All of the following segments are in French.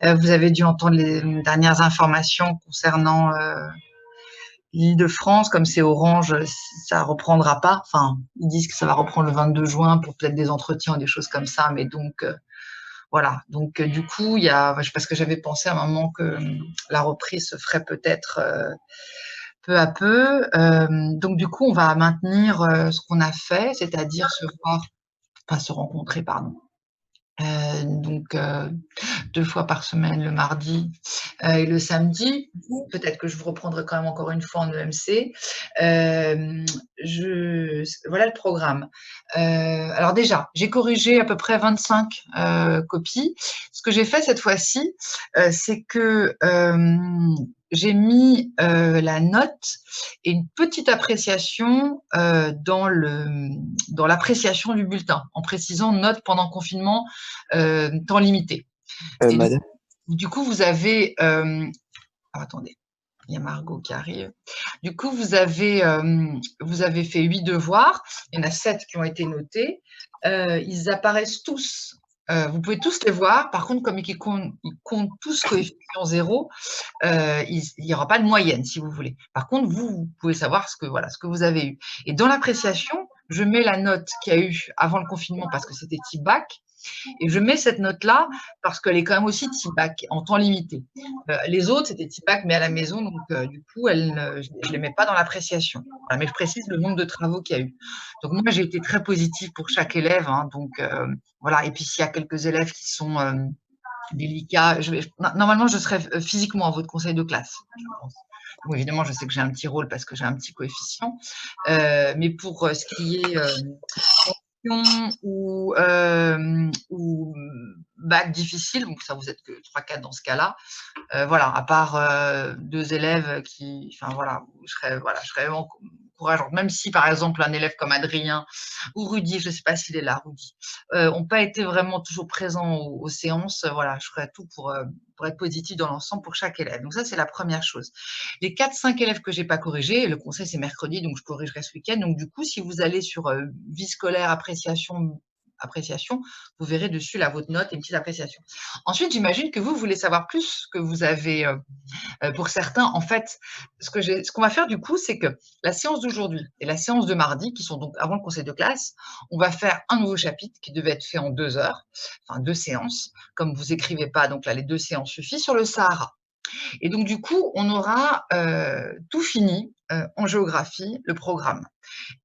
Vous avez dû entendre les dernières informations concernant l'Île-de-France. Comme c'est orange, ça reprendra pas. Enfin, ils disent que ça va reprendre le 22 juin pour peut-être des entretiens ou des choses comme ça. Mais donc, voilà. Donc, du coup, parce que j'avais pensé à un moment que la reprise se ferait peut-être peu à peu. Donc, du coup, on va maintenir ce qu'on a fait, c'est-à-dire se rencontrer, pardon. Donc, 2 fois par semaine, le mardi et le samedi. Peut-être que je vous reprendrai quand même encore une fois en EMC. Voilà le programme. Alors déjà, j'ai corrigé à peu près 25 copies. Ce que j'ai fait cette fois-ci, c'est que j'ai mis la note et une petite appréciation dans l'appréciation du bulletin, en précisant note pendant confinement, temps limité. Et Madame, du coup, vous avez attendez, il y a Margot qui arrive. Du coup, vous avez fait 8 devoirs. Il y en a 7 qui ont été notés. Ils apparaissent tous. Vous pouvez tous les voir. Par contre, comme ils comptent tous coefficient 0, il n'y aura pas de moyenne, si vous voulez. Par contre, vous pouvez savoir ce que vous avez eu. Et dans l'appréciation, je mets la note qu'il y a eu avant le confinement parce que c'était type bac. Et je mets cette note-là parce qu'elle est quand même aussi type bac en temps limité. Les autres, c'était type bac, mais à la maison, donc du coup, je ne les mets pas dans l'appréciation. Voilà, mais je précise le nombre de travaux qu'il y a eu. Donc moi, j'ai été très positive pour chaque élève. Hein, donc voilà. Et puis s'il y a quelques élèves qui sont délicats, normalement, je serai physiquement à votre conseil de classe, je pense. Bon, évidemment, je sais que j'ai un petit rôle parce que j'ai un petit coefficient, mais pour ce qui est ou bac difficile, donc ça vous êtes que 3-4 dans ce cas-là. Voilà, à part 2 élèves enfin voilà, je serais vraiment encourageante. Même si par exemple un élève comme Adrien ou Rudy, je ne sais pas s'il est là, Rudy, n'ont pas été vraiment toujours présents aux séances. Voilà, je ferais tout pour être positif dans l'ensemble pour chaque élève. Donc ça, c'est la première chose. Les 4-5 élèves que j'ai pas corrigés, le conseil c'est mercredi, donc je corrigerai ce week-end. Donc du coup, si vous allez sur vie scolaire, appréciation, vous verrez dessus là votre note et une petite appréciation. Ensuite, j'imagine que vous voulez savoir plus que vous avez pour certains. En fait, ce qu'on va faire du coup, c'est que la séance d'aujourd'hui et la séance de mardi, qui sont donc avant le conseil de classe, on va faire un nouveau chapitre qui devait être fait en 2 heures, enfin 2 séances. Comme vous écrivez pas, donc là les 2 séances suffisent sur le Sahara. Et donc, du coup, on aura tout fini en géographie, le programme.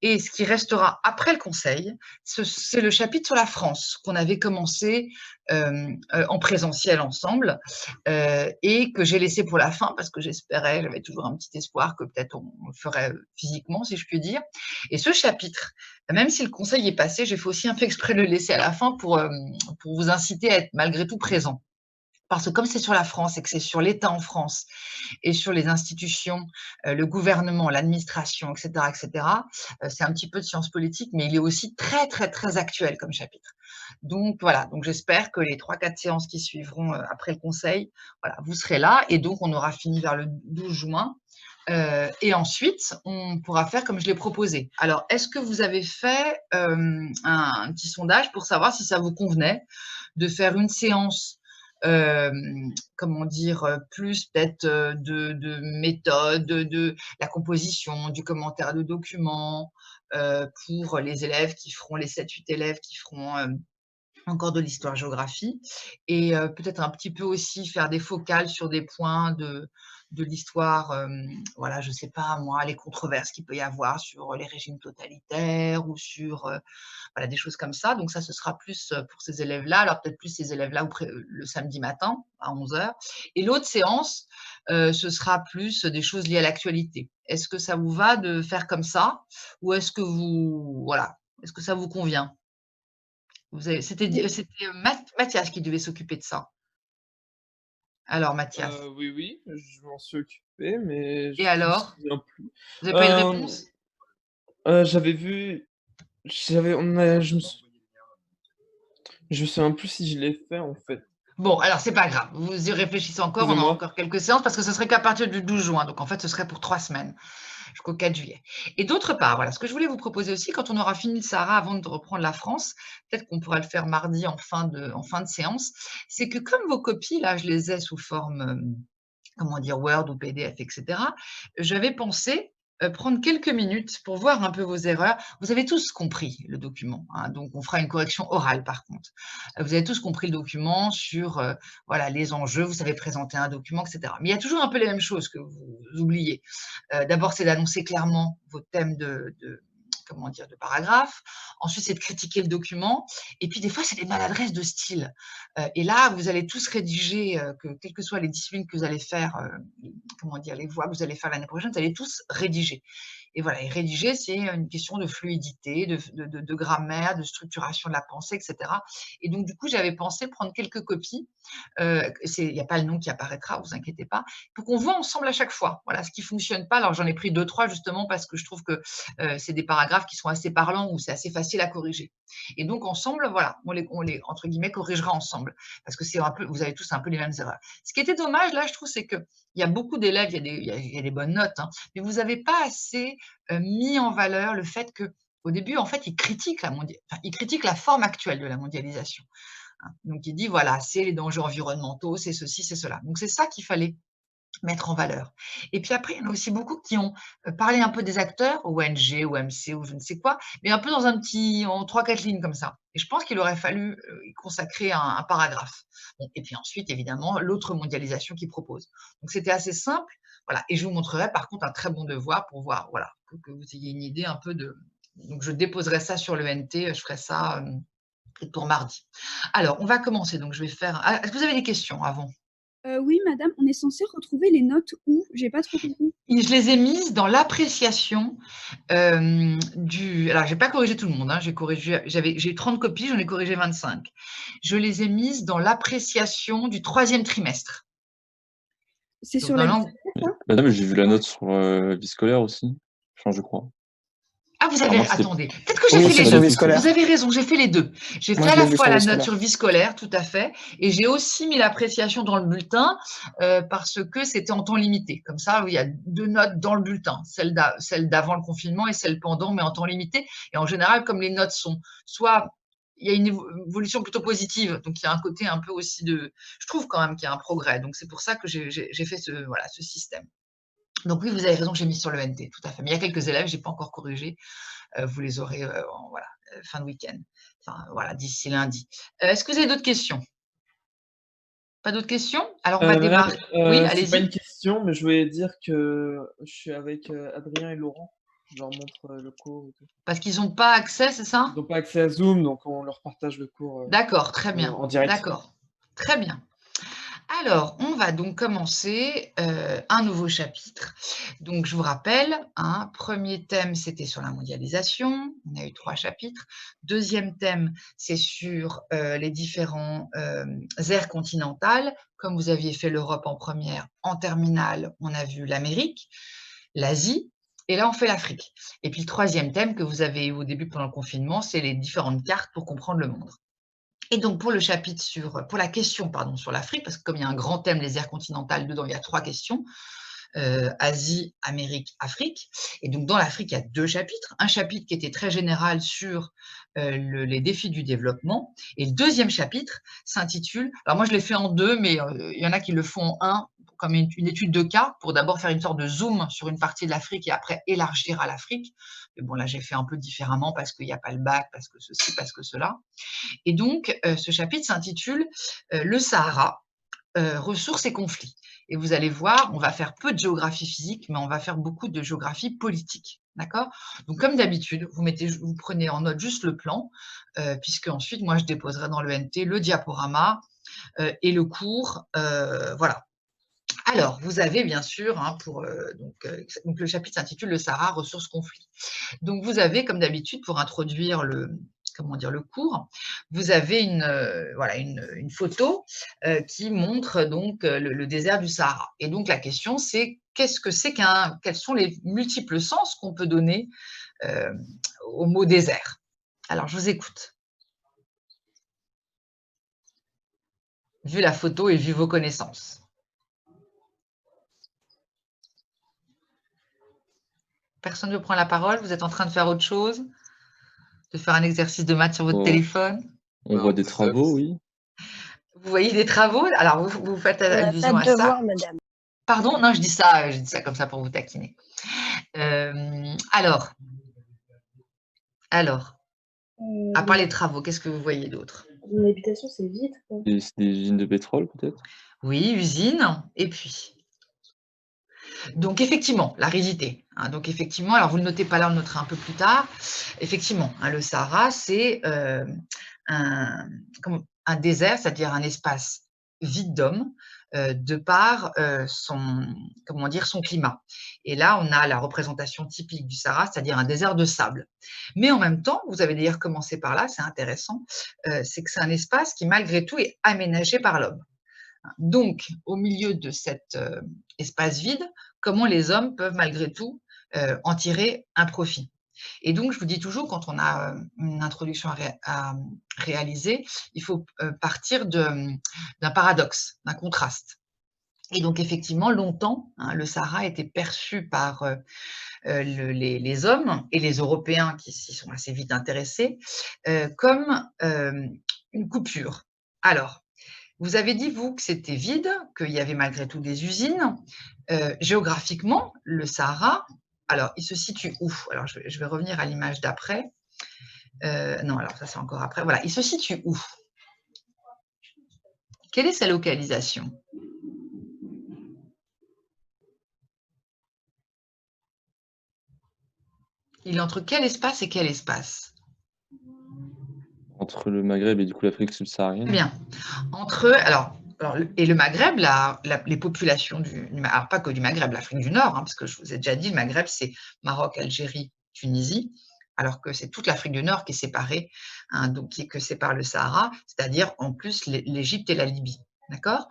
Et ce qui restera après le conseil, c'est le chapitre sur la France qu'on avait commencé en présentiel ensemble et que j'ai laissé pour la fin parce que j'avais toujours un petit espoir que peut-être on le ferait physiquement, si je puis dire. Et ce chapitre, même si le conseil est passé, j'ai fait aussi un peu exprès de le laisser à la fin pour vous inciter à être malgré tout présent. Parce que comme c'est sur la France et que c'est sur l'État en France et sur les institutions, le gouvernement, l'administration, etc., etc., c'est un petit peu de sciences politiques, mais il est aussi très, très, très actuel comme chapitre. Donc voilà, donc j'espère que les 3-4 séances qui suivront après le conseil, voilà, vous serez là et donc on aura fini vers le 12 juin. Et ensuite, on pourra faire comme je l'ai proposé. Alors, est-ce que vous avez fait un petit sondage pour savoir si ça vous convenait de faire une séance comment dire, plus peut-être de méthode, de la composition, du commentaire de documents pour les élèves qui feront, les 7-8 élèves qui feront encore de l'histoire-géographie et peut-être un petit peu aussi faire des focales sur des points de l'histoire, voilà, je ne sais pas moi, les controverses qu'il peut y avoir sur les régimes totalitaires ou sur voilà, des choses comme ça. Donc ça, ce sera plus pour ces élèves-là. Alors peut-être plus ces élèves-là le samedi matin à 11 heures. Et l'autre séance, ce sera plus des choses liées à l'actualité. Est-ce que ça vous va de faire comme ça ou est-ce que voilà, est-ce que ça vous convient? C'était Mathias qui devait s'occuper de ça. Alors Mathias. oui, oui, je m'en suis occupé, mais Et je me alors? souviens plus. Vous avez pas eu de Euh, réponse? j'avais vu, on a, je me souviens plus si je l'ai fait en fait. Bon, alors c'est pas grave. Vous y réfléchissez encore. On a Excusez-moi. encore quelques séances parce que ce serait qu'à partir du 12 juin. Donc en fait, ce serait pour 3 semaines. jusqu'au 4 juillet. Et d'autre part, voilà, ce que je voulais vous proposer aussi, quand on aura fini le Sahara avant de reprendre la France, peut-être qu'on pourra le faire mardi en fin de séance, c'est que comme vos copies, là, je les ai sous forme, comment dire, Word ou PDF, et cetera, j'avais pensé, prendre quelques minutes pour voir un peu vos erreurs. Vous avez tous compris le document, hein, donc on fera une correction orale par contre. Vous avez tous compris le document sur, voilà, les enjeux, vous savez présenter un document, et cetera. Mais il y a toujours un peu les mêmes choses que vous oubliez. D'abord, c'est d'annoncer clairement vos thèmes de comment dire, de paragraphe. Ensuite, c'est de critiquer le document. Et puis, des fois, c'est des maladresses de style. Et là, vous allez tous rédiger, quelles que soient les disciplines que vous allez faire, comment dire, les voix que vous allez faire l'année prochaine, vous allez tous rédiger. Et voilà, et rédiger, c'est une question de fluidité, de grammaire, de structuration de la pensée, et cetera. Et donc, du coup, j'avais pensé prendre quelques copies. Il n'y a pas le nom qui apparaîtra, vous inquiétez pas, pour qu'on voit ensemble à chaque fois. Voilà, ce qui fonctionne pas. Alors, j'en ai pris 2-3 justement parce que je trouve que c'est des paragraphes qui sont assez parlants ou c'est assez facile à corriger. Et donc, ensemble, voilà, on les entre guillemets, corrigera ensemble parce que c'est un peu, vous avez tous un peu les mêmes erreurs. Ce qui était dommage, là, je trouve, c'est qu'il y a beaucoup d'élèves, il y a des bonnes notes, hein, mais vous n'avez pas assez mis en valeur le fait que au début, en fait, ils critiquent ils critiquent la forme actuelle de la mondialisation. Hein. Donc, il dit, voilà, c'est les dangers environnementaux, c'est ceci, c'est cela. Donc, c'est ça qu'il fallait mettre en valeur. Et puis après, il y en a aussi beaucoup qui ont parlé un peu des acteurs, ONG, OMC ou je ne sais quoi, mais un peu dans en 3-4 lignes comme ça. Et je pense qu'il aurait fallu y consacrer un paragraphe. Bon, et puis ensuite, évidemment, l'autre mondialisation qu'il propose. Donc c'était assez simple. Voilà. Et je vous montrerai par contre un très bon devoir pour voir, voilà, que vous ayez une idée un peu de. Donc je déposerai ça sur le NT, je ferai ça pour mardi. Alors, on va commencer. Donc je vais faire. Ah, est-ce que vous avez des questions avant? Oui, madame, on est censé retrouver les notes où? J'ai pas trop compris. Et je les ai mises dans l'appréciation du. Alors, j'ai pas corrigé tout le monde, hein, j'ai 30 copies, j'en ai corrigé 25. Je les ai mises dans l'appréciation du 3e trimestre. C'est Donc, sur la vie scolaire, ça? Madame, j'ai vu la note sur vie scolaire aussi. Enfin, je crois. Ah, vous À avez. moins que c'était. Attendez, peut-être que j'ai Oui, fait Moi, c'est les c'est sur pas deux. vie tout fait. Vous scolaire. avez raison, j'ai fait les deux. J'ai Moi, fait à je l'ai la vu fois sur la vie note scolaire. sur vie scolaire, tout à fait, et j'ai aussi mis l'appréciation dans le bulletin parce que c'était en temps limité. Comme ça, il y a 2 notes dans le bulletin, celle d'avant le confinement et celle pendant, mais en temps limité. Et en général, comme les notes sont soit il y a une évolution plutôt positive, donc il y a un côté un peu aussi de. Je trouve quand même qu'il y a un progrès. Donc c'est pour ça que j'ai fait ce système. Donc oui, vous avez raison, j'ai mis sur le NT, tout à fait. Mais il y a quelques élèves, je n'ai pas encore corrigé. Vous les aurez voilà, fin de week-end. Enfin, voilà, d'ici lundi. Est-ce que vous avez d'autres questions? Pas d'autres questions? Alors, on va Madame, démarrer. Oui, c'est pas une allez-y. question, mais je voulais dire que je suis avec, Adrien et Laurent. Je leur montre, le cours et tout. Parce qu'ils n'ont pas accès, c'est ça? Ils n'ont pas accès à Zoom, donc on leur partage le cours, D'accord, très bien. en direct. D'accord, très bien. Alors, on va donc commencer un nouveau chapitre. Donc, je vous rappelle, un premier thème, c'était sur la mondialisation. On a eu 3 chapitres. Deuxième thème, c'est sur les différents aires continentales. Comme vous aviez fait l'Europe en première, en terminale, on a vu l'Amérique, l'Asie. Et là, on fait l'Afrique. Et puis, le troisième thème que vous avez eu au début pendant le confinement, c'est les différentes cartes pour comprendre le monde. Et donc, pour la question, pardon, sur l'Afrique, parce que comme il y a un grand thème, les aires continentales, dedans, il y a 3 questions, Asie, Amérique, Afrique. Et donc, dans l'Afrique, il y a 2 chapitres. Un chapitre qui était très général sur les défis du développement. Et le deuxième chapitre s'intitule, alors moi, je l'ai fait en 2, mais il y en a qui le font en 1, comme une étude de cas, pour d'abord faire une sorte de zoom sur une partie de l'Afrique et après élargir à l'Afrique. Mais bon, là, j'ai fait un peu différemment parce qu'il n'y a pas le bac, parce que ceci, parce que cela. Et donc, ce chapitre s'intitule Le Sahara, ressources et conflits. Et vous allez voir, on va faire peu de géographie physique, mais on va faire beaucoup de géographie politique. D'accord? Donc, comme d'habitude, vous prenez en note juste le plan, puisque ensuite, moi, je déposerai dans le NT le diaporama et le cours. Voilà. Alors, vous avez bien sûr, hein, donc le chapitre s'intitule Le Sahara, ressources, conflits. Donc, vous avez, comme d'habitude, pour introduire le cours, vous avez voilà, une photo qui montre donc le désert du Sahara. Et donc, la question, c'est quels sont les multiples sens qu'on peut donner euh, au mot désert? Alors, je vous écoute. Vu la photo et vu vos connaissances. Personne ne veut prendre la parole? Vous êtes en train de faire autre chose? De faire un exercice de maths sur votre Oh, téléphone? on Bah, voit on des fait ça travaux, aussi. oui. Vous voyez des travaux? Alors, vous faites On n'a pas allusion de à ça. devoir, madame. Pardon? Non, je dis ça comme ça pour vous taquiner. Alors, à part les travaux, qu'est-ce que vous voyez d'autre? Mon habitation, c'est vide, quoi. C'est des usines de pétrole, peut-être? Oui, usine, et puis. Donc, effectivement, l'aridité. Hein, donc, effectivement, alors vous ne le notez pas là, on le notera un peu plus tard. Effectivement, hein, le Sahara, c'est un désert, c'est-à-dire un espace vide d'hommes, de par son climat. Et là, on a la représentation typique du Sahara, c'est-à-dire un désert de sable. Mais en même temps, vous avez d'ailleurs commencé par là, c'est intéressant, c'est que c'est un espace qui, malgré tout, est aménagé par l'homme. Donc, au milieu de cet espace vide, comment les hommes peuvent malgré tout en tirer un profit. Et donc, je vous dis toujours, quand on a une introduction à réaliser, il faut partir d'un paradoxe, d'un contraste. Et donc, effectivement, longtemps, hein, le Sahara était perçu par les hommes et les Européens qui s'y sont assez vite intéressés comme une coupure. Alors, vous avez dit, vous, que c'était vide, qu'il y avait malgré tout des usines. Géographiquement, le Sahara, alors, il se situe où? Alors, je vais revenir à l'image d'après. Non, alors ça, c'est encore après. Voilà, il se situe où? Quelle est sa localisation? Il est entre quel espace et quel espace? Entre le Maghreb et du coup l'Afrique subsaharienne. Très bien. Et le Maghreb, les populations alors pas que du Maghreb, l'Afrique du Nord, hein, parce que je vous ai déjà dit, le Maghreb, c'est Maroc, Algérie, Tunisie, alors que c'est toute l'Afrique du Nord qui est séparée, hein, donc que sépare le Sahara, c'est-à-dire en plus l'Égypte et la Libye. D'accord?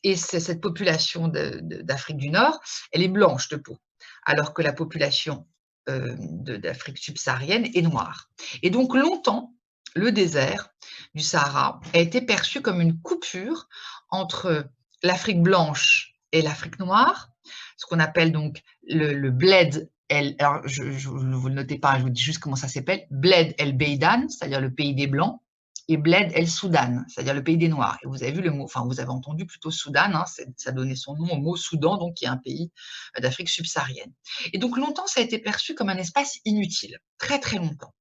Et cette population d'Afrique du Nord, elle est blanche de peau, alors que la population d'Afrique subsaharienne est noire. Et donc longtemps, le désert du Sahara a été perçu comme une coupure entre l'Afrique blanche et l'Afrique noire, ce qu'on appelle donc le Bled alors ne vous le notez pas, je vous dis juste comment ça s'appelle, Bled el-Beidan, c'est-à-dire le pays des Blancs, et Bled el-Soudan, c'est-à-dire le pays des Noirs. Et vous avez vu le mot, enfin vous avez entendu plutôt Soudan, hein, ça donnait son nom au mot Soudan, donc qui est un pays d'Afrique subsaharienne. Et donc longtemps, ça a été perçu comme un espace inutile, très très longtemps.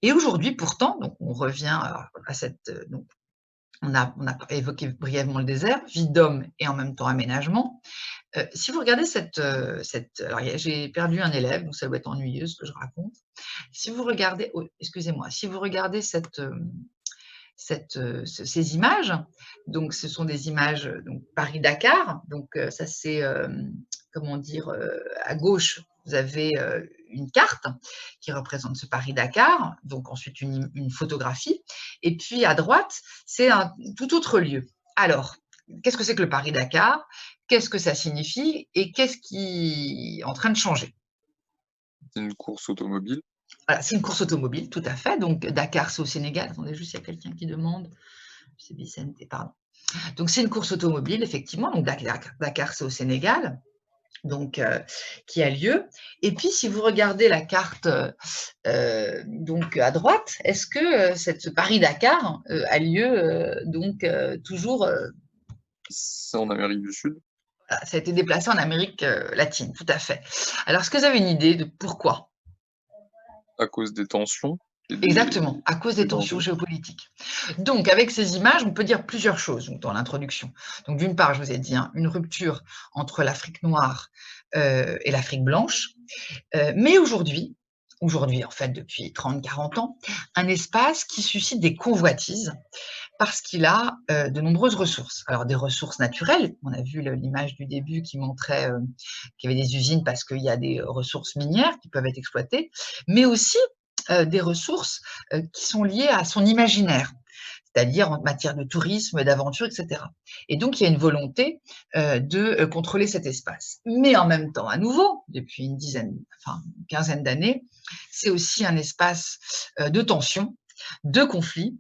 Et aujourd'hui, pourtant, donc on revient à cette. Donc on a évoqué brièvement le désert, vie d'homme et en même temps aménagement. Si vous regardez alors j'ai perdu un élève, donc ça doit être ennuyeux ce que je raconte. Si vous regardez, excusez-moi, si vous regardez ces images, donc ce sont des images donc Paris-Dakar, donc ça c'est comment dire, à gauche vous avez une carte qui représente ce Paris-Dakar, donc ensuite une photographie, et puis à droite c'est un tout autre lieu. Alors, qu'est-ce que c'est que le Paris-Dakar? Qu'est-ce que ça signifie et qu'est-ce qui est en train de changer? C'est une course automobile. Voilà, c'est une course automobile, tout à fait. Donc, Dakar, c'est au Sénégal. Attendez, juste, il y a quelqu'un qui demande. C'est Vicente, pardon. Donc, c'est une course automobile, effectivement. Donc, Dakar, c'est au Sénégal, donc, qui a lieu. Et puis, si vous regardez la carte donc à droite, est-ce que ce Paris-Dakar a lieu toujours C'est en Amérique du Sud. ça a été déplacé en Amérique latine, tout à fait. Alors, est-ce que vous avez une idée de pourquoi? À cause des tensions. Exactement, à cause des tensions géopolitiques. Donc, avec ces images, on peut dire plusieurs choses dans l'introduction. Donc, d'une part, je vous ai dit, hein, une rupture entre l'Afrique noire et l'Afrique blanche. Mais aujourd'hui, en fait, depuis 30-40 ans, un espace qui suscite des convoitises parce qu'il a de nombreuses ressources. Alors, des ressources naturelles, on a vu l'image du début qui montrait qu'il y avait des usines parce qu'il y a des ressources minières qui peuvent être exploitées, mais aussi des ressources qui sont liées à son imaginaire, c'est-à-dire en matière de tourisme, d'aventure, etc. Et donc, il y a une volonté de contrôler cet espace. Mais en même temps, à nouveau, depuis une quinzaine d'années, c'est aussi un espace de tension, de conflit,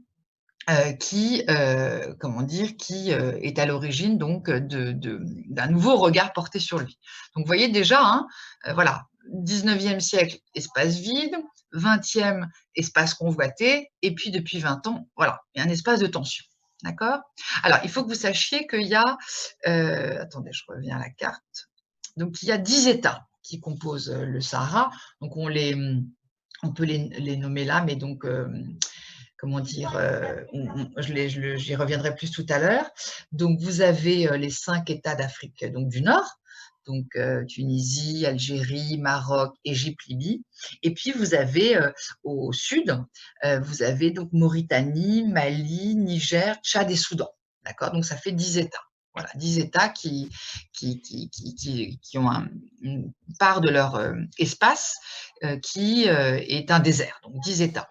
qui est à l'origine donc d'un nouveau regard porté sur lui. Donc, vous voyez déjà, hein, voilà, 19e siècle, espace vide, 20e, espace convoité, et puis depuis 20 ans, voilà, il y a un espace de tension. D'accord? Alors, il faut que vous sachiez qu'il y a, attendez, je reviens à la carte. Donc, il y a 10 États qui composent le Sahara. Donc, on peut les nommer là, mais donc, comment dire, j'y reviendrai plus tout à l'heure. Donc, vous avez les 5 États d'Afrique donc du Nord, donc Tunisie, Algérie, Maroc, Égypte, Libye. Et puis, vous avez au sud, vous avez donc Mauritanie, Mali, Niger, Tchad et Soudan. D'accord? Donc, ça fait 10 États. Voilà, 10 États qui ont une part de leur espace qui est un désert, donc 10 États.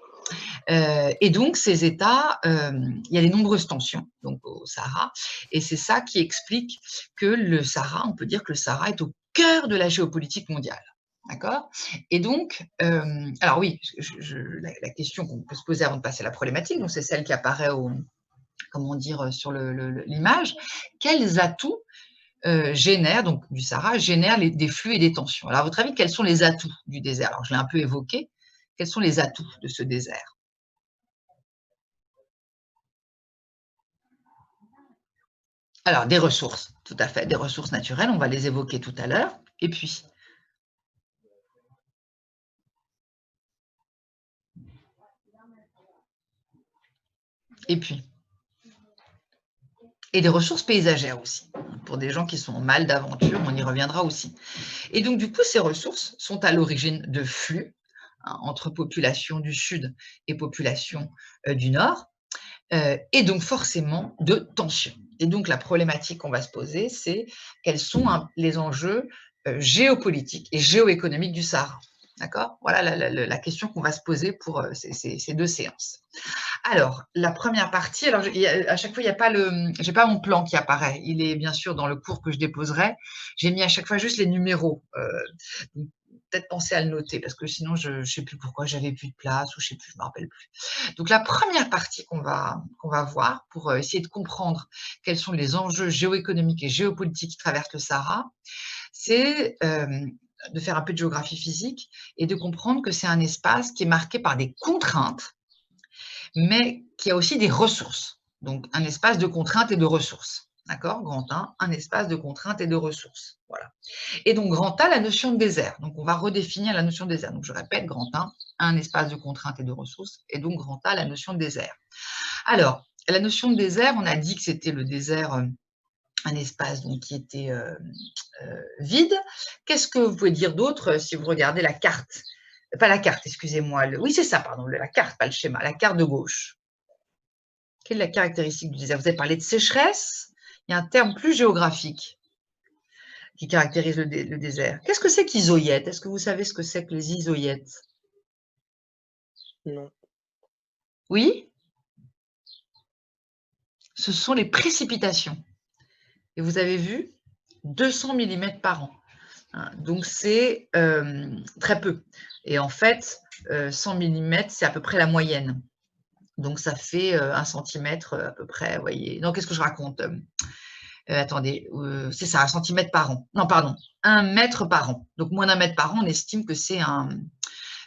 Et donc, ces États, il y a des nombreuses tensions donc, au Sahara, et c'est ça qui explique que le Sahara, on peut dire que le Sahara est au cœur de la géopolitique mondiale. D'accord? Et donc, alors oui, la question qu'on peut se poser avant de passer à la problématique, donc c'est celle qui apparaît comment dire, sur l'image, quels atouts génèrent, donc du Sahara, génèrent des flux et des tensions. Alors, à votre avis, quels sont les atouts du désert? Alors, je l'ai un peu évoqué. Quels sont les atouts de ce désert? Alors, des ressources, tout à fait, des ressources naturelles, on va les évoquer tout à l'heure. Et puis, et des ressources paysagères aussi, pour des gens qui sont mal d'aventure, on y reviendra aussi. Et donc, du coup, ces ressources sont à l'origine de flux entre populations du sud et populations du nord, et donc forcément de tensions. Et donc, la problématique qu'on va se poser, c'est quels sont les enjeux géopolitiques et géoéconomiques du Sahara. D'accord? Voilà la question qu'on va se poser pour ces 2 séances. Alors, la première partie, alors à chaque fois, il n'y a pas j'ai pas mon plan qui apparaît. Il est bien sûr dans le cours que je déposerai. J'ai mis à chaque fois juste les numéros. Peut-être penser à le noter, parce que sinon, je ne sais plus pourquoi j'avais plus de place, ou je ne sais plus, je ne me rappelle plus. Donc, la première partie qu'on va voir pour essayer de comprendre quels sont les enjeux géoéconomiques et géopolitiques qui traversent le Sahara, c'est de faire un peu de géographie physique et de comprendre que c'est un espace qui est marqué par des contraintes, mais qui a aussi des ressources. Donc, un espace de contraintes et de ressources. D'accord? Grand 1, un espace de contraintes et de ressources. Voilà. Et donc, grand A, la notion de désert. Donc, on va redéfinir la notion de désert. Donc, je répète, grand 1, un espace de contraintes et de ressources. Et donc, grand A, la notion de désert. Alors, la notion de désert, on a dit que c'était le désert, un espace donc, qui était vide. Qu'est-ce que vous pouvez dire d'autre si vous regardez la carte? Pas la carte, excusez-moi. Oui, c'est ça, pardon, la carte, pas le schéma, la carte de gauche. Quelle est la caractéristique du désert? Vous avez parlé de sécheresse. Il y a un terme plus géographique qui caractérise le désert. Qu'est-ce que c'est qu'isoyète? Est-ce que vous savez ce que c'est que les isoyètes? Non. Oui? Ce sont les précipitations. Et vous avez vu 200 mm par an. Donc, c'est très peu. Et en fait, 100 mm, c'est à peu près la moyenne. Donc, ça fait 1 centimètre à peu près, vous voyez. Non, qu'est-ce que je raconte? Attendez, c'est ça, 1 centimètre par an. Non, pardon, 1 mètre par an. Donc, moins d'1 mètre par an, on estime que c'est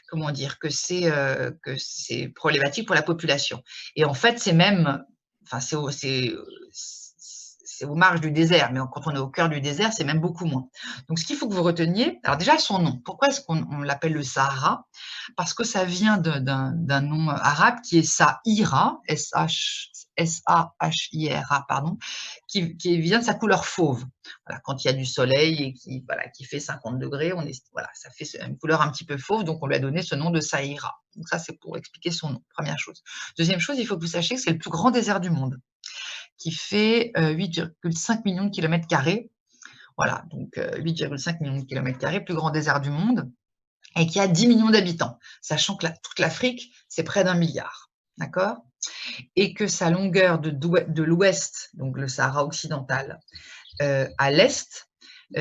comment dire, que c'est problématique pour la population. Et en fait, c'est même, enfin, c'est aux marges du désert, mais quand on est au cœur du désert, c'est même beaucoup moins. Donc, ce qu'il faut que vous reteniez, alors déjà son nom. Pourquoi est-ce qu'on l'appelle le Sahara? Parce que ça vient d'un nom arabe qui est Sahira, S-A-H-I-R-A, pardon, qui vient de sa couleur fauve. Voilà, quand il y a du soleil et qui fait 50 degrés, voilà, ça fait une couleur un petit peu fauve, donc on lui a donné ce nom de Sahira. Donc ça, c'est pour expliquer son nom, première chose. Deuxième chose, il faut que vous sachiez que c'est le plus grand désert du monde, qui fait 8,5 millions de kilomètres carrés. Voilà, donc 8,5 millions de kilomètres carrés, plus grand désert du monde, et qui a 10 millions d'habitants, sachant que toute l'Afrique, c'est près d'1 milliard. D'accord? Et que sa longueur de l'ouest, donc le Sahara occidental, à l'est,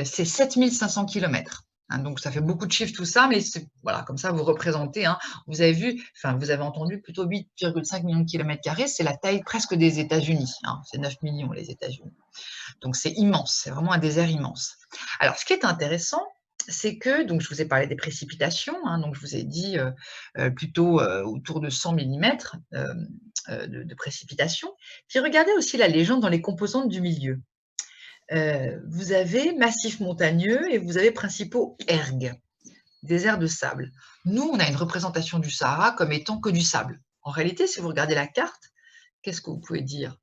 c'est 7500 kilomètres. Donc, ça fait beaucoup de chiffres tout ça, mais voilà, comme ça, vous représentez. Vous avez vu, enfin, vous avez entendu plutôt 8,5 millions de kilomètres carrés, c'est la taille presque des États-Unis. C'est 9 millions les États-Unis. Donc, c'est immense, c'est vraiment un désert immense. Alors, ce qui est intéressant, c'est que, donc je vous ai parlé des précipitations, hein, donc je vous ai dit plutôt autour de 100 millimètres de précipitations. Puis regardez aussi la légende dans les composantes du milieu. Vous avez massifs montagneux et vous avez principaux ergs, déserts de sable. Nous, on a une représentation du Sahara comme étant que du sable. En réalité, si vous regardez la carte, qu'est-ce que vous pouvez dire?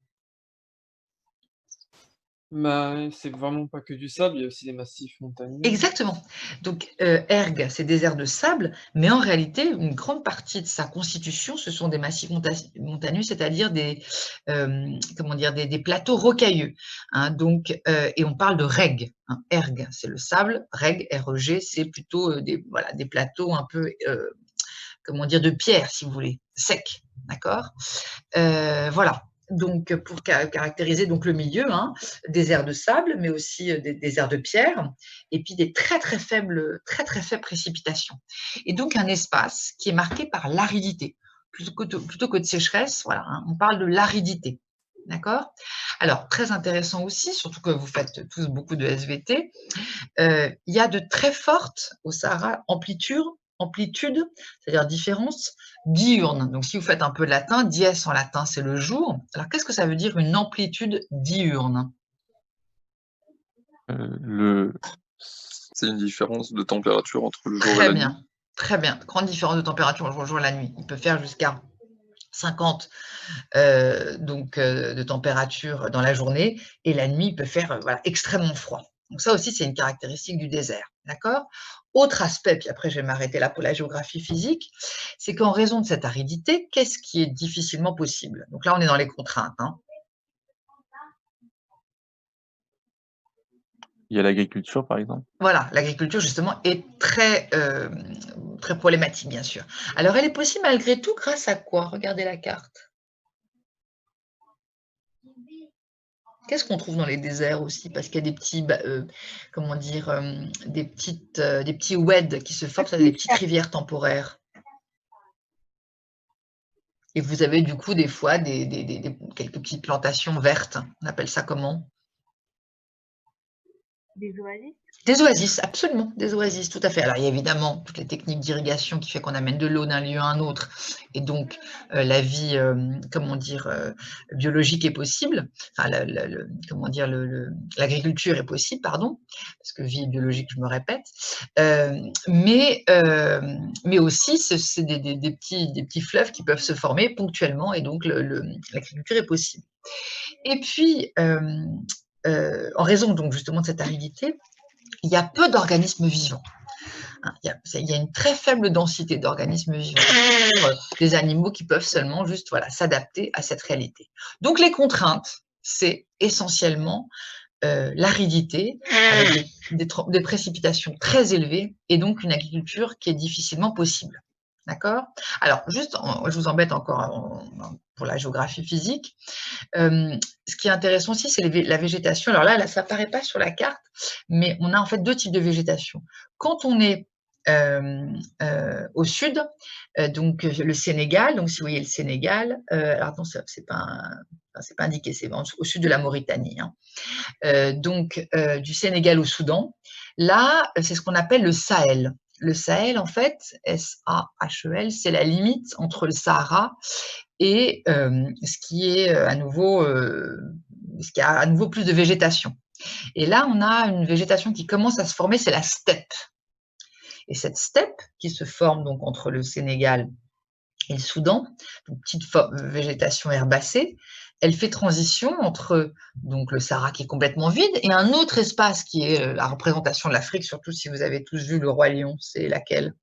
Bah, c'est vraiment pas que du sable, il y a aussi des massifs montagneux. Exactement. Donc, erg, c'est désert de sable, mais en réalité, une grande partie de sa constitution, ce sont des massifs montagneux, c'est-à-dire des, comment dire, des plateaux rocailleux, hein, donc, et on parle de reg, hein. Erg, c'est le sable, reg, R-E-G, c'est plutôt des, voilà, des plateaux un peu, comment dire, de pierre, si vous voulez, secs, d'accord? Voilà. Donc, pour caractériser donc, le milieu, hein, des aires de sable, mais aussi des aires de pierre, et puis des très faibles précipitations. Et donc, un espace qui est marqué par l'aridité. Plutôt que de sécheresse, voilà, hein, on parle de l'aridité. D'accord? Alors, très intéressant aussi, surtout que vous faites tous beaucoup de SVT, il y a de très fortes, au Sahara, amplitude, c'est-à-dire différence diurne. Donc, si vous faites un peu de latin, dies en latin, c'est le jour. Alors, qu'est-ce que ça veut dire une amplitude diurne? Le... C'est une différence de température entre le jour et Très la nuit. bien, très bien. Grande différence de température entre le jour et la nuit. Il peut faire jusqu'à 50 de température dans la journée, et la nuit, il peut faire voilà, extrêmement froid. Donc ça aussi, c'est une caractéristique du désert, d'accord? Autre aspect, puis après je vais m'arrêter là pour la géographie physique, c'est qu'en raison de cette aridité, qu'est-ce qui est difficilement possible? Donc là, on est dans les contraintes, hein. Il y a l'agriculture, par exemple. Voilà, l'agriculture, justement, est très problématique, bien sûr. Alors, elle est possible malgré tout grâce à quoi? Regardez la carte. Qu'est-ce qu'on trouve dans les déserts aussi? Parce qu'il y a des petits, comment dire, des petits oueds qui se forment, ça, des petites rivières temporaires. Et vous avez du coup des fois quelques petites plantations vertes. On appelle ça comment? Des oasis? Des oasis, absolument, des oasis, tout à fait. Alors, il y a évidemment toutes les techniques d'irrigation qui fait qu'on amène de l'eau d'un lieu à un autre, et donc la vie, comment dire, biologique est possible. Enfin, comment dire, l'agriculture est possible, pardon, parce que vie biologique, je me répète. Mais aussi, c'est des petits fleuves qui peuvent se former ponctuellement, et donc l'agriculture est possible. Et puis, en raison donc justement de cette aridité, il y a peu d'organismes vivants. Il y a une très faible densité d'organismes vivants, des animaux qui peuvent seulement juste voilà, s'adapter à cette réalité. Donc les contraintes, c'est essentiellement l'aridité, avec des précipitations très élevées, et donc une agriculture qui est difficilement possible. D'accord? Alors, juste, je vous embête encore pour la géographie physique. Ce qui est intéressant aussi, c'est la végétation. Alors là, ça apparaît pas sur la carte, mais on a en fait 2 types de végétation. Quand on est au sud, donc le Sénégal, donc si vous voyez le Sénégal, alors non, c'est pas indiqué, c'est au sud de la Mauritanie, hein. Donc du Sénégal au Soudan, là, c'est ce qu'on appelle le Sahel. Le Sahel, en fait, S-A-H-E-L, c'est la limite entre le Sahara et ce qui a à nouveau plus de végétation. Et là, on a une végétation qui commence à se former, c'est la steppe. Et cette steppe qui se forme donc entre le Sénégal et le Soudan, donc petite végétation herbacée, elle fait transition entre donc le Sahara qui est complètement vide et un autre espace qui est la représentation de l'Afrique, surtout si vous avez tous vu le Roi Lion, c'est laquelle?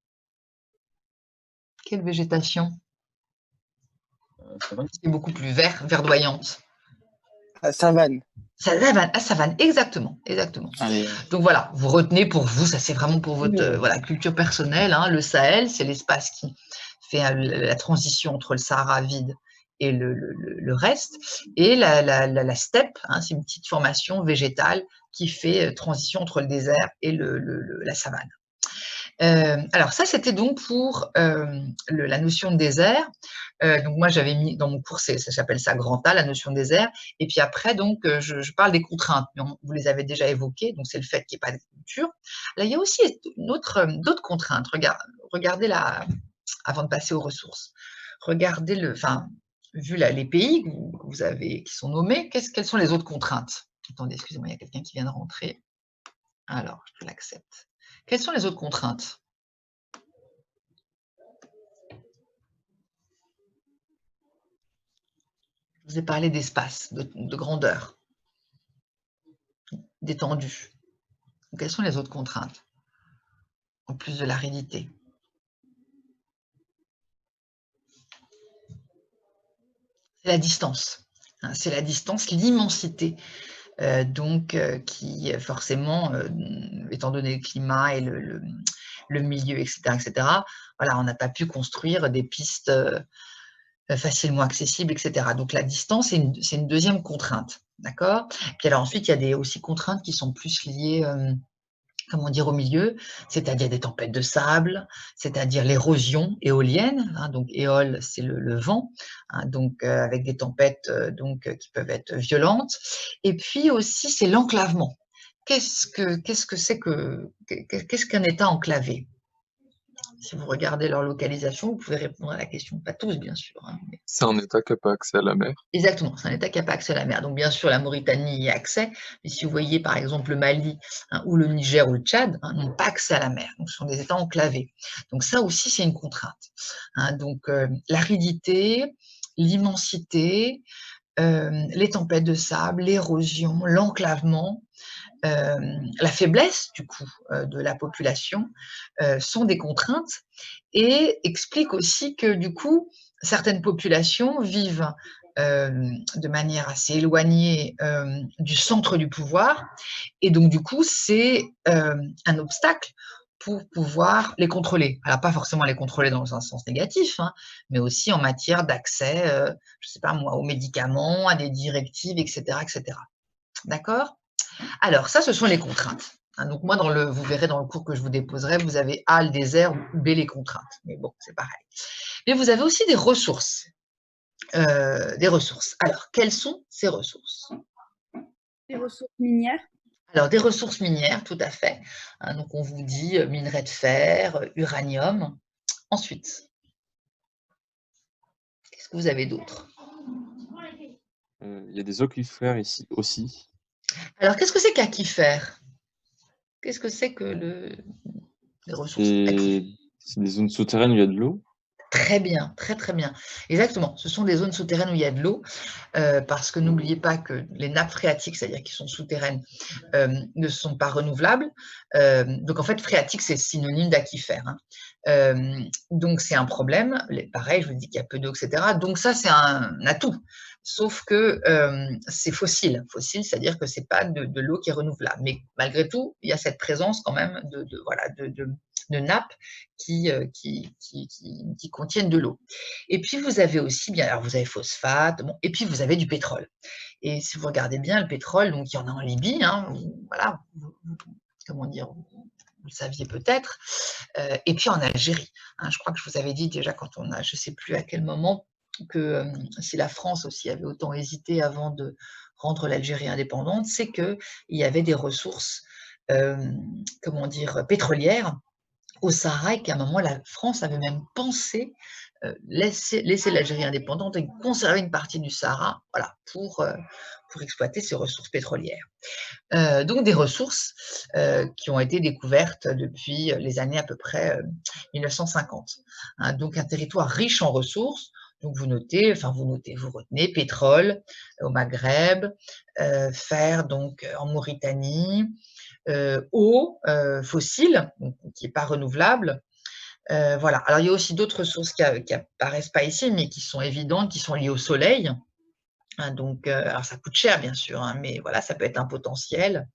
Quelle végétation? C'est beaucoup plus verdoyante. Savane. Savane, exactement. Allez. Donc voilà, vous retenez pour vous, ça c'est vraiment pour votre voilà, culture personnelle, hein, le Sahel, c'est l'espace qui fait la transition entre le Sahara vide et le reste, et la steppe, hein, c'est une petite formation végétale qui fait transition entre le désert et la savane. Alors ça, c'était donc pour la notion de désert. Donc moi, j'avais mis dans mon cours, ça s'appelle ça grand A, la notion des airs. Et puis après, donc, je parle des contraintes. Mais vous les avez déjà évoquées, donc c'est le fait qu'il n'y ait pas de culture. Là, il y a aussi d'autres contraintes. Regardez là, avant de passer aux ressources. Regardez vu les pays que vous avez, qui sont nommés, quelles sont les autres contraintes? Attendez, excusez-moi, il y a quelqu'un qui vient de rentrer. Alors, je l'accepte. Quelles sont les autres contraintes? Je vous ai parlé d'espace, de grandeur, d'étendue. Quelles sont les autres contraintes, en plus de l'aridité? C'est la distance. C'est la distance, l'immensité. Qui forcément, étant donné le climat et le milieu, etc., voilà, on n'a pas pu construire des pistes facilement accessibles, etc. Donc la distance, c'est une deuxième contrainte, d'accord? Puis alors ensuite, il y a aussi contraintes qui sont plus liées, comment dire, au milieu, c'est-à-dire des tempêtes de sable, c'est-à-dire l'érosion éolienne, donc éole, c'est le vent, avec des tempêtes qui peuvent être violentes. Et puis aussi, c'est l'enclavement. Qu'est-ce qu'un État enclavé? Si vous regardez leur localisation, vous pouvez répondre à la question. Pas tous, bien sûr. Mais... C'est un État qui n'a pas accès à la mer. Exactement, c'est un État qui n'a pas accès à la mer. Donc, bien sûr, la Mauritanie y a accès. Mais si vous voyez, par exemple, le Mali ou le Niger ou le Tchad n'ont pas accès à la mer. Donc, ce sont des États enclavés. Donc, ça aussi, c'est une contrainte. L'aridité, l'immensité, les tempêtes de sable, l'érosion, l'enclavement, la faiblesse du coup de la population sont des contraintes et expliquent aussi que du coup certaines populations vivent de manière assez éloignée du centre du pouvoir et donc du coup c'est un obstacle pour pouvoir les contrôler. Alors pas forcément les contrôler dans un sens négatif, mais aussi en matière d'accès, je ne sais pas moi, aux médicaments, à des directives, etc., etc. D'accord ? Alors, ça, ce sont les contraintes. Donc, moi, vous verrez dans le cours que je vous déposerai, vous avez A, le désert, ou B, les contraintes. Mais bon, c'est pareil. Mais vous avez aussi des ressources. Alors, quelles sont ces ressources? Des ressources minières. Alors, des ressources minières, tout à fait. Donc, on vous dit minerai de fer, uranium. Ensuite, qu'est-ce que vous avez d'autre? Il y a des aquifères ici aussi. Alors, qu'est-ce que c'est qu'aquifère? Qu'est-ce que c'est que les ressources aquifères? C'est des zones souterraines où il y a de l'eau. Très bien, très très bien. Exactement, ce sont des zones souterraines où il y a de l'eau, parce que n'oubliez pas que les nappes phréatiques, c'est-à-dire qui sont souterraines, ne sont pas renouvelables. Donc en fait, phréatique, c'est synonyme d'aquifère. Donc c'est un problème. Pareil, je vous dis qu'il y a peu d'eau, etc. Donc ça, c'est un atout. Sauf que c'est fossile. Fossile, c'est-à-dire que ce n'est pas de l'eau qui est renouvelable. Mais malgré tout, il y a cette présence quand même de nappes qui contiennent de l'eau. Et puis, vous avez aussi, alors vous avez phosphate, et puis vous avez du pétrole. Et si vous regardez bien, le pétrole, donc il y en a en Libye, voilà, comment dire, vous le saviez peut-être, et puis en Algérie. Je crois que je vous avais dit déjà quand je ne sais plus à quel moment, que si la France aussi avait autant hésité avant de rendre l'Algérie indépendante, c'est qu'il y avait des ressources, pétrolières au Sahara et qu'à un moment, la France avait même pensé laisser l'Algérie indépendante et conserver une partie du Sahara, voilà, pour exploiter ses ressources pétrolières. Donc des ressources qui ont été découvertes depuis les années à peu près 1950. Donc un territoire riche en ressources. Donc vous retenez pétrole au Maghreb, fer donc en Mauritanie, eau fossile, donc, qui n'est pas renouvelable. Voilà. Alors il y a aussi d'autres ressources qui apparaissent pas ici, mais qui sont évidentes, qui sont liées au soleil. Donc, alors ça coûte cher bien sûr, mais voilà, ça peut être un potentiel.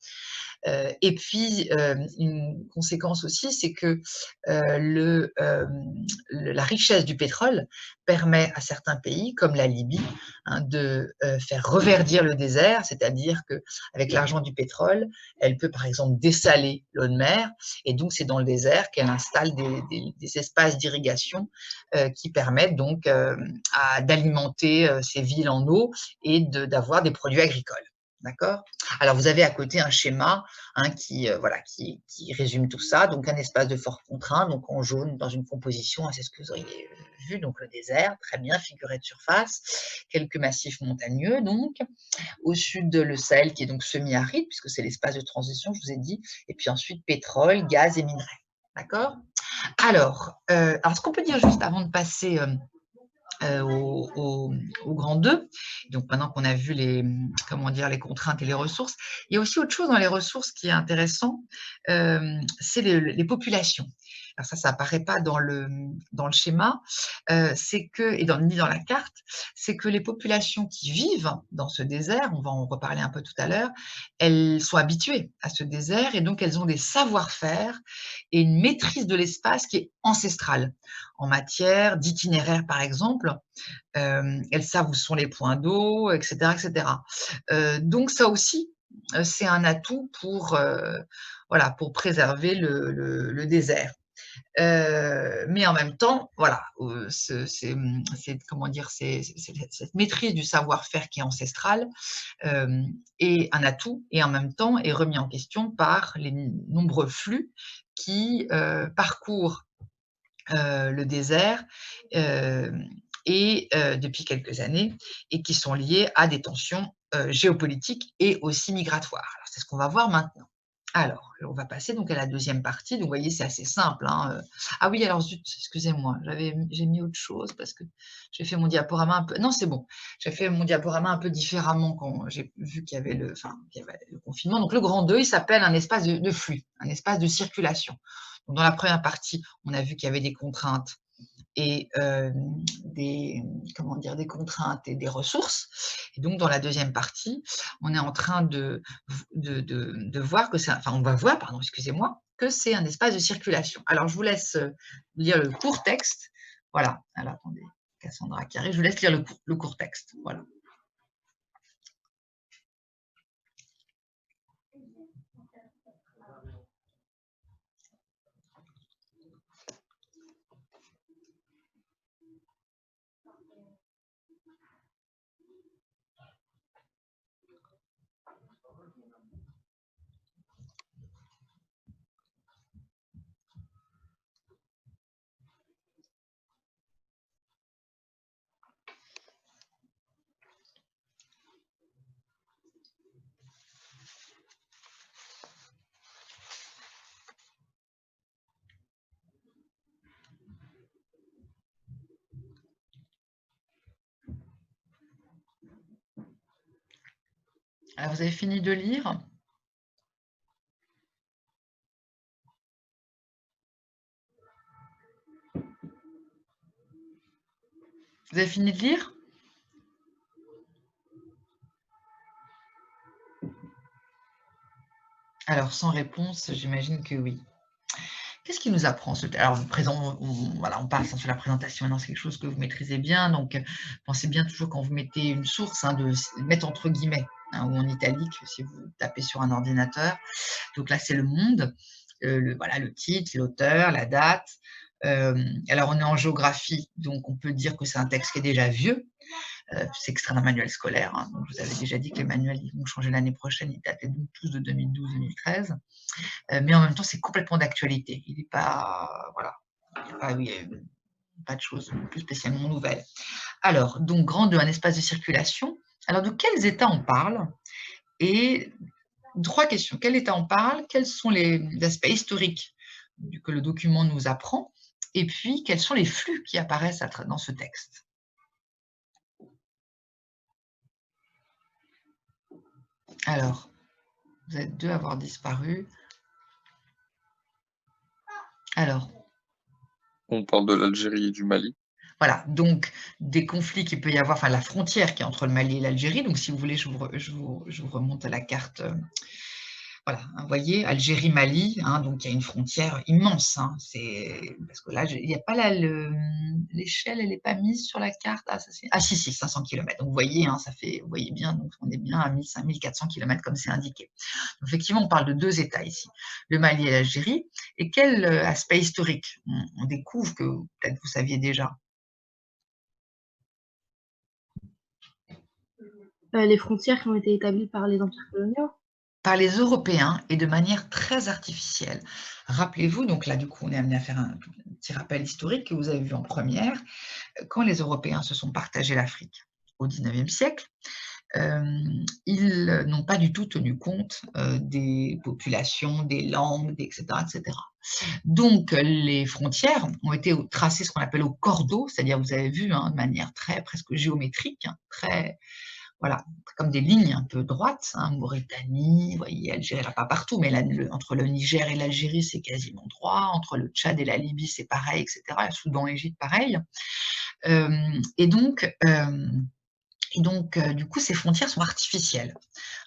Et puis, une conséquence aussi, c'est que la richesse du pétrole permet à certains pays, comme la Libye, hein, de faire reverdir le désert, c'est-à-dire qu'avec l'argent du pétrole, elle peut par exemple dessaler l'eau de mer, et donc c'est dans le désert qu'elle installe des espaces d'irrigation qui permettent donc d'alimenter ces villes en eau et d'avoir des produits agricoles. D'accord? Alors, vous avez à côté un schéma hein, qui résume tout ça. Donc, un espace de fort contraint, donc en jaune, dans une composition, hein, c'est ce que vous auriez vu, donc le désert, très bien, figuré de surface, quelques massifs montagneux, donc, au sud, le Sahel, qui est donc semi-aride, puisque c'est l'espace de transition, je vous ai dit, et puis ensuite, pétrole, gaz et minerais. D'accord? Alors, ce qu'on peut dire juste avant de passer au grand 2. Donc maintenant qu'on a vu les contraintes et les ressources, il y a aussi autre chose dans les ressources qui est intéressant, c'est les populations. Alors ça apparaît pas dans le schéma, c'est que, ni dans la carte, c'est que les populations qui vivent dans ce désert, on va en reparler un peu tout à l'heure, elles sont habituées à ce désert et donc elles ont des savoir-faire et une maîtrise de l'espace qui est ancestrale. En matière d'itinéraire, par exemple, elles savent où sont les points d'eau, etc., etc. Donc ça aussi, c'est un atout pour préserver le désert. Mais en même temps, voilà, cette maîtrise du savoir-faire qui est ancestrale est un atout et en même temps est remis en question par les nombreux flux qui parcourent le désert depuis quelques années et qui sont liés à des tensions géopolitiques et aussi migratoires. Alors, c'est ce qu'on va voir maintenant. Alors, on va passer donc à la deuxième partie. Donc, vous voyez, c'est assez simple. Hein. Ah oui, alors, zut, excusez-moi, j'ai mis autre chose parce que j'ai fait mon diaporama un peu… Non, c'est bon. J'ai fait mon diaporama un peu différemment quand j'ai vu qu'il y avait le confinement. Donc, le grand 2, il s'appelle un espace de flux, un espace de circulation. Donc, dans la première partie, on a vu qu'il y avait des contraintes et des contraintes et des ressources. Et donc, dans la deuxième partie, on est en train de voir que on va voir, que c'est un espace de circulation. Alors, je vous laisse lire le court texte. Voilà. Alors, attendez, Cassandra qui arrive. Je vous laisse lire le court texte. Voilà. Alors, vous avez fini de lire? Vous avez fini de lire? Alors, sans réponse, j'imagine que oui. Qu'est-ce qui nous apprend ce… Alors, on parle sur la présentation, maintenant c'est quelque chose que vous maîtrisez bien, donc pensez bien toujours quand vous mettez une source, hein, de mettre entre guillemets, hein, ou en italique si vous tapez sur un ordinateur. Donc là, c'est Le Monde, le titre, l'auteur, la date. Alors, on est en géographie, donc on peut dire que c'est un texte qui est déjà vieux. C'est extrait d'un manuel scolaire. Hein, donc je vous avais déjà dit que les manuels ils vont changer l'année prochaine, ils dataient donc tous de 2012-2013. Mais en même temps, c'est complètement d'actualité. Il n'est pas, pas de choses plus spécialement nouvelles. Alors, donc, grand 2, un espace de circulation. Alors, de quels états on parle? Et 3 questions. Quel état on parle? Quels sont les aspects historiques que le document nous apprend? Et puis, quels sont les flux qui apparaissent dans ce texte? Alors, vous êtes 2 à avoir disparu. Alors, on parle de l'Algérie et du Mali. Voilà, donc des conflits qu'il peut y avoir, enfin la frontière qui est entre le Mali et l'Algérie. Donc si vous voulez, je vous remonte à la carte Voilà, hein, vous voyez, Algérie-Mali, hein, donc il y a une frontière immense. Hein, parce que là, il n'y a pas l'échelle, elle n'est pas mise sur la carte. Ah si, 500 km. Donc vous voyez, hein, vous voyez bien, donc on est bien à 1400 km comme c'est indiqué. Donc, effectivement, on parle de 2 États ici, le Mali et l'Algérie. Et quel aspect historique on découvre que peut-être vous saviez déjà? Les frontières qui ont été établies par les empires coloniaux. Par les Européens et de manière très artificielle. Rappelez-vous, donc là, du coup, on est amené à faire un petit rappel historique que vous avez vu en première. Quand les Européens se sont partagés l'Afrique au XIXe siècle, ils n'ont pas du tout tenu compte des populations, des langues, etc., etc. Donc, les frontières ont été tracées ce qu'on appelle au cordeau, c'est-à-dire, vous avez vu, hein, de manière très presque géométrique, hein, très voilà, comme des lignes un peu droites, hein, Mauritanie, vous voyez, Algérie, là, pas partout, mais là, entre le Niger et l'Algérie, c'est quasiment droit, entre le Tchad et la Libye, c'est pareil, etc. Le Soudan, l'Égypte, pareil. Et donc, du coup, ces frontières sont artificielles.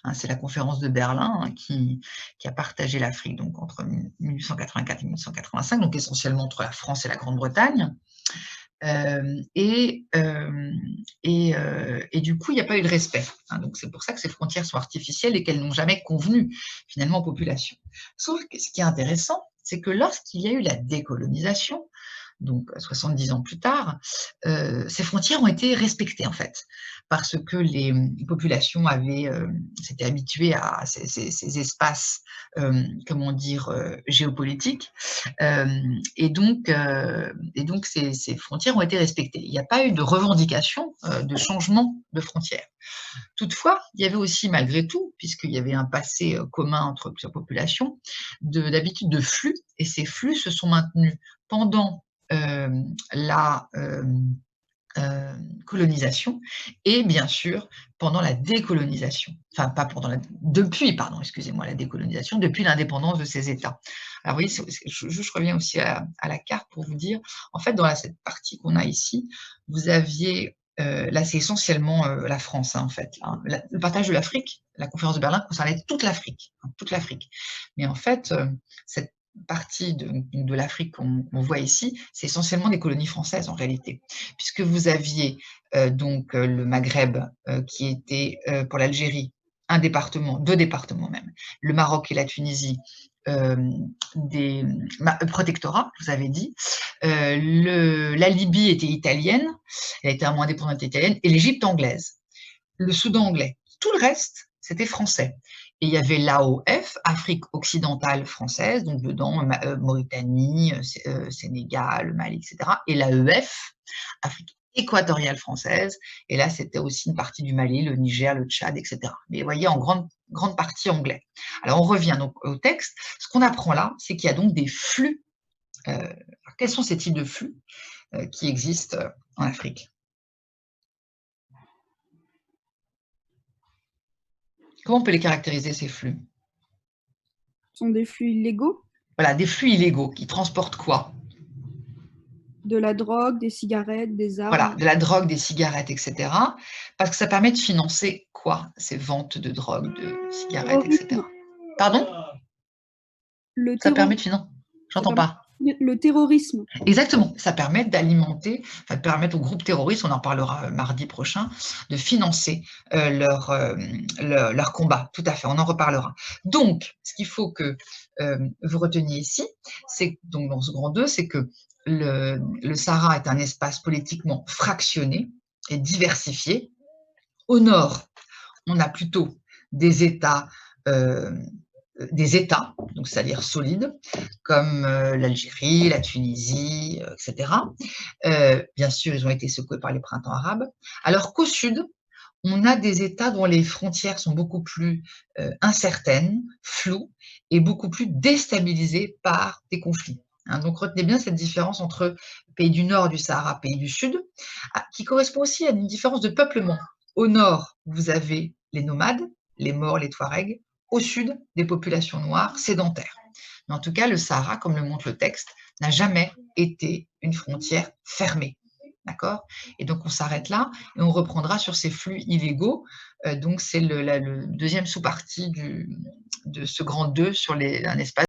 Hein, c'est la conférence de Berlin, hein, qui a partagé l'Afrique donc entre 1884 et 1885, donc essentiellement entre la France et la Grande-Bretagne. Et du coup, il n'y a pas eu de respect. Hein, donc c'est pour ça que ces frontières sont artificielles et qu'elles n'ont jamais convenu finalement aux populations. Sauf que ce qui est intéressant, c'est que lorsqu'il y a eu la décolonisation, donc 70 ans plus tard, ces frontières ont été respectées en fait, parce que les populations s'étaient habituées à ces espaces, comment dire, géopolitiques, et donc ces frontières ont été respectées. Il n'y a pas eu de revendication de changement de frontières. Toutefois, il y avait aussi malgré tout, puisqu'il y avait un passé commun entre plusieurs populations, d'habitude de flux, et ces flux se sont maintenus pendant la colonisation et bien sûr pendant la décolonisation, enfin pas pendant depuis, pardon, excusez-moi, la décolonisation, depuis l'indépendance de ces États. Alors vous voyez, je reviens aussi à la carte pour vous dire, en fait, dans cette partie qu'on a ici, vous aviez, là c'est essentiellement la France, hein, en fait. Hein. Le partage de l'Afrique, la conférence de Berlin concernait toute l'Afrique, hein, toute l'Afrique. Mais en fait, cette partie de l'Afrique qu'on voit ici, c'est essentiellement des colonies françaises en réalité, puisque vous aviez donc le Maghreb qui était pour l'Algérie un département, 2 départements même, le Maroc et la Tunisie, des protectorats, je vous avais dit, la Libye était italienne, elle était un moins indépendante italienne, et l'Égypte anglaise, le Soudan anglais. Tout le reste, c'était français. Et il y avait l'AOF, Afrique occidentale française, donc dedans Mauritanie, Sénégal, Mali, etc. Et l'AEF, Afrique équatoriale française, et là c'était aussi une partie du Mali, le Niger, le Tchad, etc. Mais vous voyez, en grande partie anglais. Alors on revient donc au texte. Ce qu'on apprend là, c'est qu'il y a donc des flux. Quels sont ces types de flux qui existent en Afrique? Comment on peut les caractériser, ces flux? Ce sont des flux illégaux, Voilà, des flux illégaux qui transportent quoi? de la drogue, des cigarettes, des armes. Voilà, de la drogue, des cigarettes, etc. Parce que ça permet de financer quoi? Ces ventes de drogue, de cigarettes, etc. Pardon? Ça permet de financer? J'entends pas. Le terrorisme. Exactement, ça permet d'alimenter, enfin de permettre aux groupes terroristes, on en parlera mardi prochain, de financer leur combat. Tout à fait, on en reparlera. Donc, ce qu'il faut que vous reteniez ici, c'est donc dans ce grand 2, c'est que le Sahara est un espace politiquement fractionné et diversifié. Au nord, on a plutôt des États donc c'est-à-dire solides, comme l'Algérie, la Tunisie, etc. Bien sûr, ils ont été secoués par les printemps arabes. Alors qu'au sud, on a des États dont les frontières sont beaucoup plus incertaines, floues, et beaucoup plus déstabilisées par des conflits. Hein, donc retenez bien cette différence entre pays du nord du Sahara, pays du sud, qui correspond aussi à une différence de peuplement. Au nord, vous avez les nomades, les Maures, les Touaregs. Au sud, des populations noires sédentaires. Mais en tout cas, le Sahara, comme le montre le texte, n'a jamais été une frontière fermée. D'accord? Et donc, on s'arrête là et on reprendra sur ces flux illégaux. Donc, c'est le deuxième sous-partie de ce grand 2 sur un espace